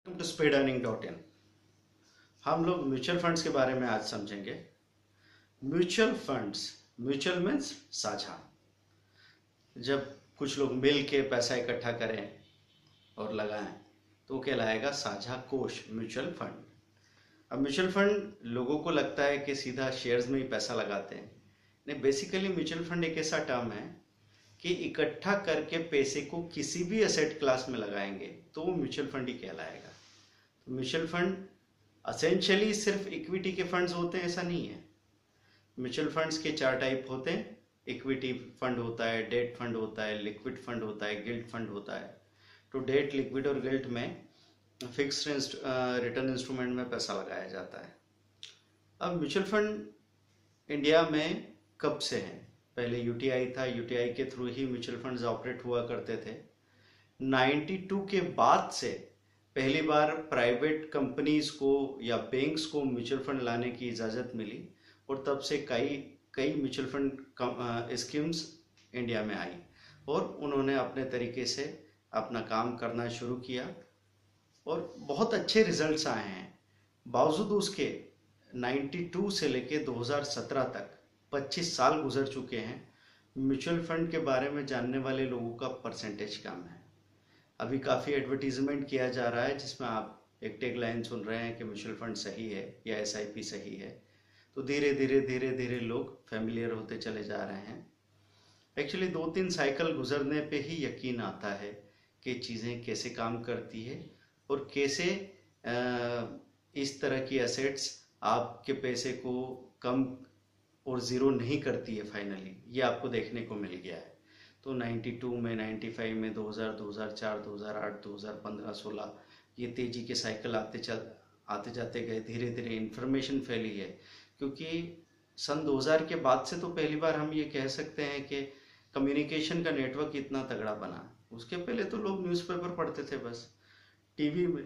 To speedearning.in। हम लोग mutual funds के बारे में आज समझेंगे। म्यूचुअल फंड्स, म्यूचुअल मीन्स साझा। जब कुछ लोग मिल के पैसा इकट्ठा करें और लगाएं तो कहलाएगा साझा कोष, म्यूचुअल फंड। अब म्यूचुअल फंड लोगों को लगता है कि सीधा शेयर्स में ही पैसा लगाते हैं। नहीं, बेसिकली म्यूचुअल फंड एक ऐसा टर्म है कि इकट्ठा करके पैसे को किसी भी एसेट क्लास में लगाएंगे तो वो म्यूचुअल फंड ही कहलाएगा। तो म्यूचुअल फंड असेंशियली सिर्फ इक्विटी के फंड्स होते हैं ऐसा नहीं है। म्यूचुअल फंड्स के 4 टाइप होते हैं। इक्विटी फंड होता है, डेट फंड होता है, लिक्विड फंड होता है, गिल्ट फंड होता है। तो डेट, लिक्विड और गिल्ट में फिक्स्ड रिटर्न इंस्ट्रूमेंट में पैसा लगाया जाता है। अब म्यूचुअल फंड इंडिया में कब से है? पहले यूटीआई था, यूटीआई के थ्रू ही म्यूचुअल फंड्स ऑपरेट हुआ करते थे। 92 के बाद से पहली बार प्राइवेट कंपनीज को या बैंक्स को म्यूचुअल फंड लाने की इजाज़त मिली और तब से कई म्यूचुअल फंड स्कीम्स इंडिया में आई और उन्होंने अपने तरीके से अपना काम करना शुरू किया और बहुत अच्छे रिजल्ट्स आए हैं। बावजूद उसके 92 से लेके 2017 तक 25 साल गुजर चुके हैं, म्यूचुअल फंड के बारे में जानने वाले लोगों का परसेंटेज कम है। अभी काफ़ी एडवर्टीजमेंट किया जा रहा है जिसमें आप एक टैग लाइन सुन रहे हैं कि म्यूचुअल फंड सही है या एसआईपी सही है। तो धीरे धीरे लोग फैमिलियर होते चले जा रहे हैं। एक्चुअली 2-3 साइकिल गुजरने पे ही यकीन आता है कि चीज़ें कैसे काम करती है और कैसे इस तरह की एसेट्स आपके पैसे को कम और ज़ीरो नहीं करती है फाइनली। ये आपको देखने को मिल गया है। तो 92 में, 95 में, 2000, 2004, 2008, 2015, 16 ये तेजी के साइकिल आते जाते गए। धीरे धीरे इन्फॉर्मेशन फैली है क्योंकि सन 2000 के बाद से तो पहली बार हम ये कह सकते हैं कि कम्युनिकेशन का नेटवर्क इतना तगड़ा बना। उसके पहले तो लोग न्यूज़पेपर पढ़ते थे बस। टीवी में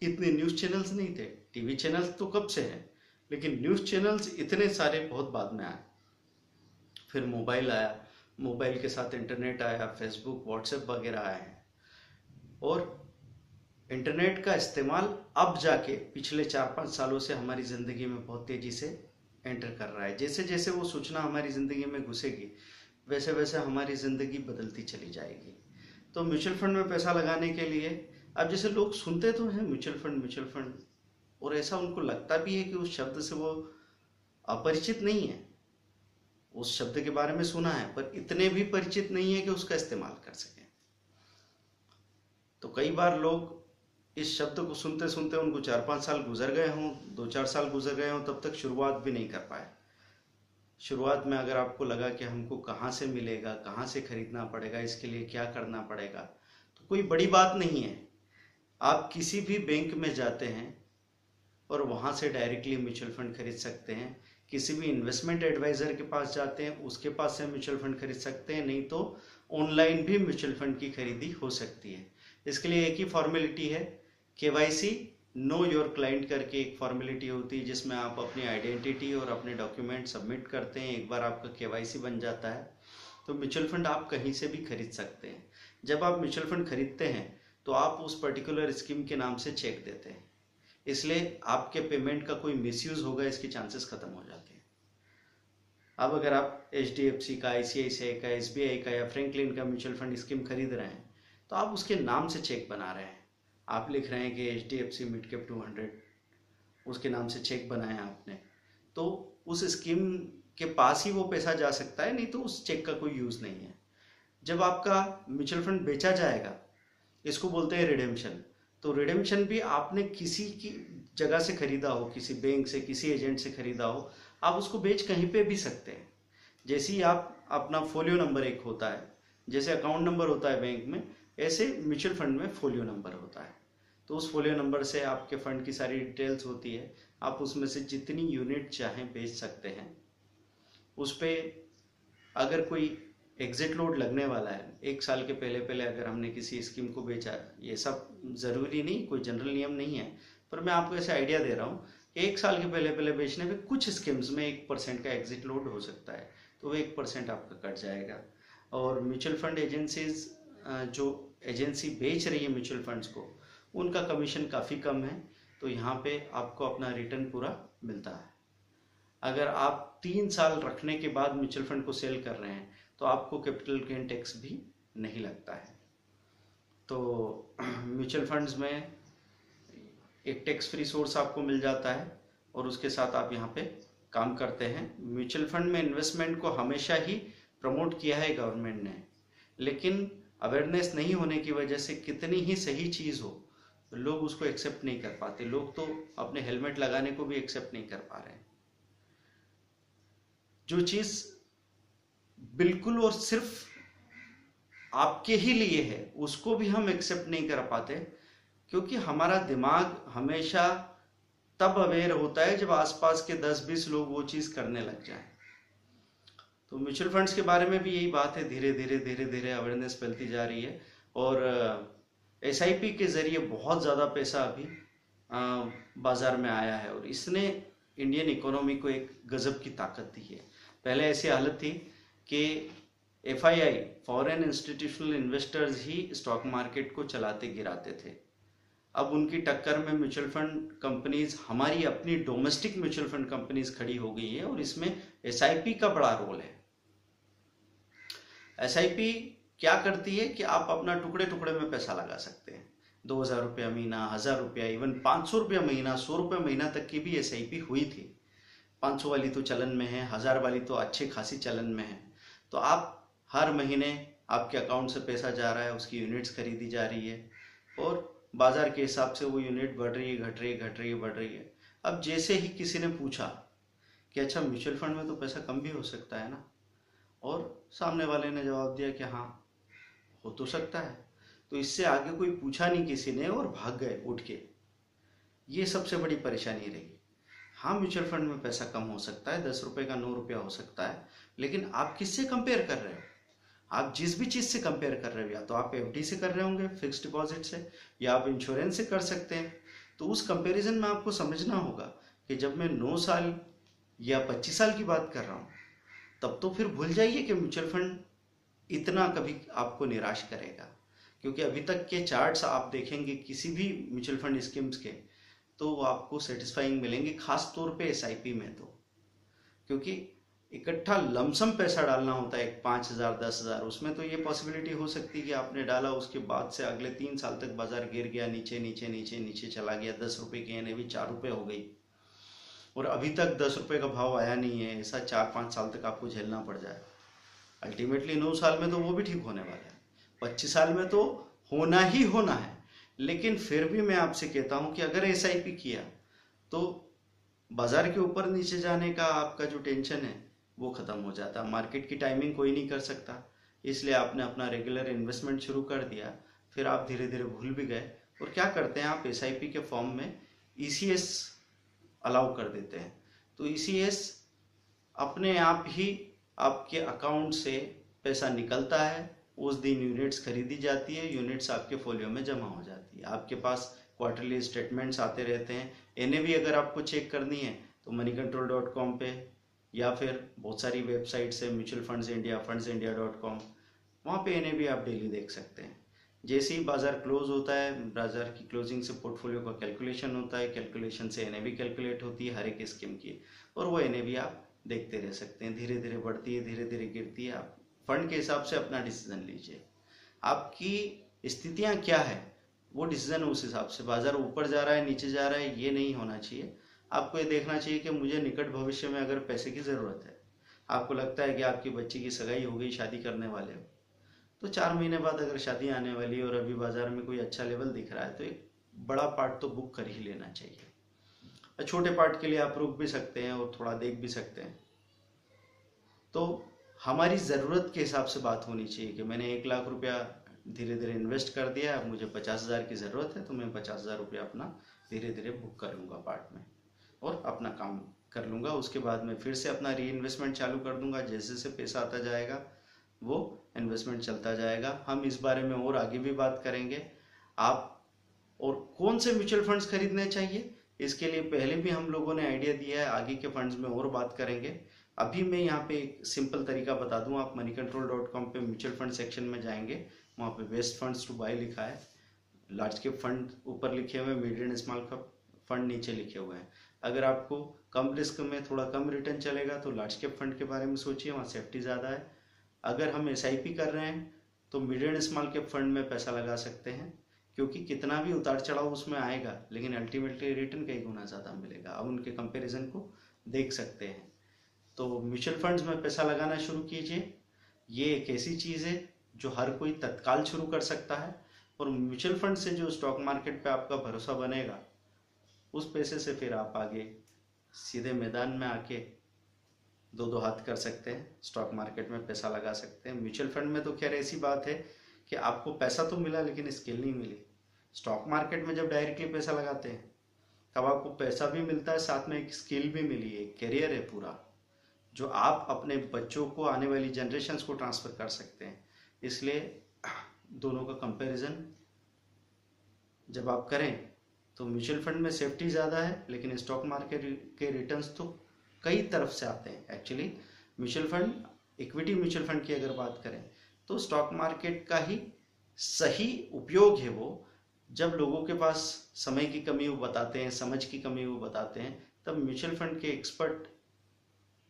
इतने न्यूज़ चैनल्स नहीं थे। टीवी चैनल्स तो कब से हैं, लेकिन न्यूज़ चैनल्स इतने सारे बहुत बाद में आए। फिर मोबाइल आया, मोबाइल के साथ इंटरनेट आया, फेसबुक, व्हाट्सएप वगैरह आए हैं और इंटरनेट का इस्तेमाल अब जाके पिछले 4-5 सालों से हमारी ज़िंदगी में बहुत तेज़ी से एंटर कर रहा है। जैसे जैसे वो सूचना हमारी ज़िंदगी में घुसेगी वैसे वैसे हमारी ज़िंदगी बदलती चली जाएगी। तो म्यूचुअल फंड में पैसा लगाने के लिए अब जैसे लोग सुनते तो हैं म्यूचुअल फंड और ऐसा उनको लगता भी है कि उस शब्द से वो अपरिचित नहीं है। उस शब्द के बारे में सुना है पर इतने भी परिचित नहीं है कि उसका इस्तेमाल कर सकें। तो कई बार लोग इस शब्द को सुनते सुनते उनको 4-5 साल गुजर गए हों, 2-4 साल गुजर गए हों, तब तक शुरुआत भी नहीं कर पाए। शुरुआत में अगर आपको लगा कि हमको कहाँ से मिलेगा, कहाँ से खरीदना पड़ेगा, इसके लिए क्या करना पड़ेगा, तो कोई बड़ी बात नहीं है। आप किसी भी बैंक में जाते हैं और वहाँ से डायरेक्टली म्यूचुअल फंड खरीद सकते हैं। किसी भी इन्वेस्टमेंट एडवाइज़र के पास जाते हैं, उसके पास से म्यूचुअल फंड खरीद सकते हैं। नहीं तो ऑनलाइन भी म्यूचुअल फंड की खरीदी हो सकती है। इसके लिए एक ही फॉर्मेलिटी है, केवाईसी, नो योर क्लाइंट करके एक फॉर्मेलिटी होती है जिसमें आप अपनी आइडेंटिटी और अपने डॉक्यूमेंट सबमिट करते हैं। एक बार आपका केवाईसी बन जाता है तो म्यूचुअल फंड आप कहीं से भी खरीद सकते हैं। जब आप म्यूचुअल फंड खरीदते हैं तो आप उस पर्टिकुलर स्कीम के नाम से चेक देते हैं, इसलिए आपके पेमेंट का कोई मिसयूज होगा इसके चांसेस खत्म हो जाते हैं। अब अगर आप HDFC का, ICICI का, SBI का या फ्रैंकलिन का म्यूचुअल फंड स्कीम खरीद रहे हैं तो आप उसके नाम से चेक बना रहे हैं। आप लिख रहे हैं कि HDFC मिड कैप 200, उसके नाम से चेक बनाया आपने, तो उस स्कीम के पास ही वो पैसा जा सकता है, नहीं तो उस चेक का कोई यूज़ नहीं है। जब आपका म्यूचुअल फंड बेचा जाएगा, इसको बोलते हैं रिडेम्पशन। तो रिडेम्पशन भी आपने किसी की जगह से खरीदा हो, किसी बैंक से, किसी एजेंट से खरीदा हो, आप उसको बेच कहीं पे भी सकते हैं। जैसे ही आप अपना फोलियो नंबर एक होता है, जैसे अकाउंट नंबर होता है बैंक में, ऐसे म्यूचुअल फंड में फोलियो नंबर होता है। तो उस फोलियो नंबर से आपके फंड की सारी डिटेल्स होती है। आप उसमें से जितनी यूनिट चाहें बेच सकते हैं। उस पर अगर कोई एग्जिट लोड लगने वाला है, 1 साल के पहले पहले अगर हमने किसी स्कीम को बेचा, ये सब ज़रूरी नहीं, कोई जनरल नियम नहीं है, पर मैं आपको ऐसे आइडिया दे रहा हूँ कि 1 साल के पहले पहले बेचने पे कुछ स्कीम्स में 1% का एग्जिट लोड हो सकता है, तो वो 1% आपका कट जाएगा। और म्यूचुअल फंड एजेंसीज जो एजेंसी बेच रही है म्यूचुअल फंड्स को, उनका कमीशन काफ़ी कम है, तो यहाँ पे आपको अपना रिटर्न पूरा मिलता है। अगर आप 3 साल रखने के बाद म्यूचुअल फंड को सेल कर रहे हैं तो आपको कैपिटल गेन टैक्स भी नहीं लगता है। तो म्यूचुअल फंड्स में एक टैक्स फ्री सोर्स आपको मिल जाता है और उसके साथ आप यहाँ पे काम करते हैं। म्यूचुअल फंड में इन्वेस्टमेंट को हमेशा ही प्रमोट किया है गवर्नमेंट ने, लेकिन अवेयरनेस नहीं होने की वजह से कितनी ही सही चीज़ हो लोग उसको एक्सेप्ट नहीं कर पाते। लोग तो अपने हेलमेट लगाने को भी एक्सेप्ट नहीं कर पा रहे हैं। जो चीज बिल्कुल और सिर्फ आपके ही लिए है उसको भी हम एक्सेप्ट नहीं कर पाते, क्योंकि हमारा दिमाग हमेशा तब अवेयर होता है जब आसपास के 10-20 लोग वो चीज करने लग जाएं। तो म्यूचुअल फंड्स के बारे में भी यही बात है, धीरे धीरे अवेयरनेस फैलती जा रही है और एसआईपी के जरिए बहुत ज़्यादा पैसा अभी बाजार में आया है और इसने इंडियन इकोनॉमी को एक गजब की ताकत दी है। पहले ऐसी हालत थी कि एफआईआई फॉरेन इंस्टीट्यूशनल इन्वेस्टर्स ही स्टॉक मार्केट को चलाते गिराते थे। अब उनकी टक्कर में म्यूचुअल फंड कंपनीज, हमारी अपनी डोमेस्टिक म्यूचुअल फंड कंपनीज खड़ी हो गई है और इसमें एसआईपी का बड़ा रोल है। एसआईपी क्या करती है कि आप अपना टुकड़े टुकड़े में पैसा लगा सकते हैं। 2000 रुपया महीना, 1000 रुपया, इवन 500 रुपया महीना, 100 रुपया महीना तक की भी एसआईपी हुई थी। 500 वाली तो चलन में है, 1000 वाली तो अच्छी खासी चलन में है। तो आप हर महीने आपके अकाउंट से पैसा जा रहा है, उसकी यूनिट्स खरीदी जा रही है और बाजार के हिसाब से वो यूनिट बढ़ रही है, घट रही है, घट रही है, बढ़ रही है। अब जैसे ही किसी ने पूछा कि अच्छा म्यूचुअल फंड में तो पैसा कम भी हो सकता है ना, और सामने वाले ने जवाब दिया कि हाँ हो तो सकता है, तो इससे आगे कोई पूछा नहीं किसी ने और भाग गए उठ के। ये सबसे बड़ी परेशानी रही। हाँ म्यूचुअल फंड में पैसा कम हो सकता है, 10 रुपए का 9 रुपया हो सकता है, लेकिन आप किससे कंपेयर कर रहे हो? आप जिस भी चीज से कंपेयर कर रहे हो, या तो आप एफडी से कर रहे होंगे, फिक्स डिपॉजिट से, या आप इंश्योरेंस से कर सकते हैं। तो उस कंपैरिजन में आपको समझना होगा कि जब मैं 9 साल या 25 साल की बात कर रहा हूँ, तब तो फिर भूल जाइए कि म्यूचुअल फंड इतना कभी आपको निराश करेगा। क्योंकि अभी तक के चार्ट्स आप देखेंगे किसी भी म्यूचुअल फंड स्कीम्स के, तो वो आपको सेटिस्फाइंग मिलेंगे, खास तौर पे एसआईपी में। तो क्योंकि इकट्ठा लमसम पैसा डालना होता है, 5000 10,000, उसमें तो ये पॉसिबिलिटी हो सकती है कि आपने डाला, उसके बाद से अगले 3 साल तक बाजार गिर गया, नीचे नीचे नीचे नीचे चला गया, 10 रुपए की एनएवी 4 रुपए हो गई और अभी तक 10 रुपए का भाव आया नहीं है। ऐसा 4-5 साल तक आपको झेलना पड़ जाए। अल्टीमेटली 9 साल में तो वो भी ठीक होने वाला है, 25 साल में तो होना ही होना है। लेकिन फिर भी मैं आपसे कहता हूं कि अगर एसआईपी किया तो बाजार के ऊपर नीचे जाने का आपका जो टेंशन है वो खत्म हो जाता। मार्केट की टाइमिंग कोई नहीं कर सकता, इसलिए आपने अपना रेगुलर इन्वेस्टमेंट शुरू कर दिया, फिर आप धीरे धीरे भूल भी गए। और क्या करते हैं आप, एसआईपी के फॉर्म में ईसीएस अलाउ कर देते हैं। तो ईसीएस अपने आप ही आपके अकाउंट से पैसा निकलता है, उस दिन यूनिट्स खरीदी जाती है, यूनिट्स आपके फोलियो में जमा हो जाती है। आपके पास क्वार्टरली स्टेटमेंट्स आते रहते हैं। एनएवी अगर आपको चेक करनी है तो moneycontrol.com पे, या फिर बहुत सारी वेबसाइट्स है, म्यूचुअल फंड्स इंडिया, fundsindia.com, वहाँ पे एनएवी आप डेली देख सकते हैं। जैसे ही बाजार क्लोज होता है, बाजार की क्लोजिंग से पोर्टफोलियो का कैलकुलेशन होता है, कैलकुलेशन से एनएवी कैलकुलेट होती है हर एक स्कीम की, और वो एनएवी आप देखते रह सकते हैं। धीरे धीरे बढ़ती है, धीरे धीरे गिरती है। आप फंड के हिसाब से अपना डिसीजन लीजिए, आपकी स्थितियां क्या है वो डिसीजन उस हिसाब से। बाजार ऊपर जा रहा है, नीचे जा रहा है, ये नहीं होना चाहिए। आपको ये देखना चाहिए कि मुझे निकट भविष्य में अगर पैसे की जरूरत है, आपको लगता है कि आपकी बच्ची की सगाई हो गई, शादी करने वाले हो, तो 4 महीने बाद अगर शादी आने वाली है और अभी बाजार में कोई अच्छा लेवल दिख रहा है, तो एक बड़ा पार्ट तो बुक कर ही लेना चाहिए। छोटे पार्ट के लिए आप रुक भी सकते हैं और थोड़ा देख भी सकते हैं। तो हमारी ज़रूरत के हिसाब से बात होनी चाहिए कि मैंने 1 लाख रुपया धीरे धीरे इन्वेस्ट कर दिया, अब मुझे 50,000 की ज़रूरत है, तो मैं 50,000 रुपया अपना धीरे धीरे बुक कर लूँगा पार्ट में और अपना काम कर लूँगा। उसके बाद में फिर से अपना री इन्वेस्टमेंट चालू कर दूँगा। जैसे जैसे पैसा आता जाएगा वो इन्वेस्टमेंट चलता जाएगा। हम इस बारे में और आगे भी बात करेंगे। आप और कौन से म्यूचुअल फंड्स खरीदने चाहिए, इसके लिए पहले भी हम लोगों ने आइडिया दिया है, आगे के फंड्स में और बात करेंगे। अभी मैं यहाँ पे एक सिंपल तरीका बता दूं, आप moneycontrol.com पे म्यूचुअल फंड सेक्शन में जाएंगे, वहाँ पे बेस्ट फंड्स टू बाय लिखा है, लार्ज कैप फंड ऊपर लिखे हुए हैं, मीडियम स्मॉल कैप फंड नीचे लिखे हुए हैं। अगर आपको कम रिस्क में थोड़ा कम रिटर्न चलेगा तो लार्ज कैप फंड के बारे में सोचिए, वहाँ सेफ्टी ज़्यादा है। अगर हम एसआईपी कर रहे हैं तो मीडियम स्मॉल कैप फंड में पैसा लगा सकते हैं, क्योंकि कितना भी उतार चढ़ाव उसमें आएगा लेकिन अल्टीमेटली रिटर्न कई गुना ज़्यादा मिलेगा। अब उनके कंपैरिजन को देख सकते हैं। तो म्यूचुअल फंड्स में पैसा लगाना शुरू कीजिए। ये एक ऐसी चीज़ है जो हर कोई तत्काल शुरू कर सकता है, और म्यूचुअल फंड से जो स्टॉक मार्केट पे आपका भरोसा बनेगा, उस पैसे से फिर आप आगे सीधे मैदान में आके दो हाथ कर सकते हैं, स्टॉक मार्केट में पैसा लगा सकते हैं। म्यूचुअल फंड में तो खैर ऐसी बात है कि आपको पैसा तो मिला लेकिन स्किल नहीं मिली। स्टॉक मार्केट में जब डायरेक्टली पैसा लगाते हैं तब आपको पैसा भी मिलता है, साथ में एक स्किल भी मिली है, एक करियर है पूरा, जो आप अपने बच्चों को, आने वाली जनरेशन्स को ट्रांसफ़र कर सकते हैं। इसलिए दोनों का कंपैरिजन जब आप करें तो म्यूचुअल फंड में सेफ्टी ज़्यादा है, लेकिन स्टॉक मार्केट के रिटर्न्स तो कई तरफ से आते हैं। Actually mutual fund, equity mutual fund की अगर बात करें तो स्टॉक मार्केट का ही सही उपयोग है वो, जब लोगों के पास समय की कमी वो बताते हैं, समझ की कमी वो बताते हैं, तब म्यूचुअल फंड के एक्सपर्ट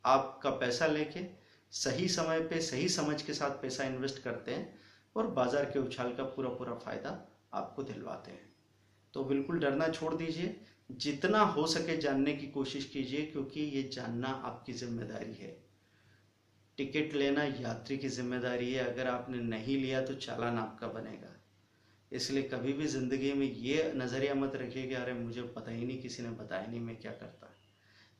आपका पैसा लेके सही समय पे सही समझ के साथ पैसा इन्वेस्ट करते हैं और बाजार के उछाल का पूरा पूरा फायदा आपको दिलवाते हैं। तो बिल्कुल डरना छोड़ दीजिए, जितना हो सके जानने की कोशिश कीजिए, क्योंकि ये जानना आपकी जिम्मेदारी है। टिकट लेना यात्री की जिम्मेदारी है, अगर आपने नहीं लिया तो चालान आपका बनेगा। इसलिए कभी भी जिंदगी में ये नज़रिया मत रखिए कि अरे मुझे पता ही नहीं, किसी ने बताया नहीं, मैं क्या करता।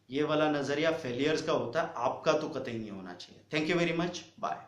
ये वाला नज़रिया फेलियर्स का होता है, आपका तो कतई नहीं होना चाहिए। Thank you very much, bye.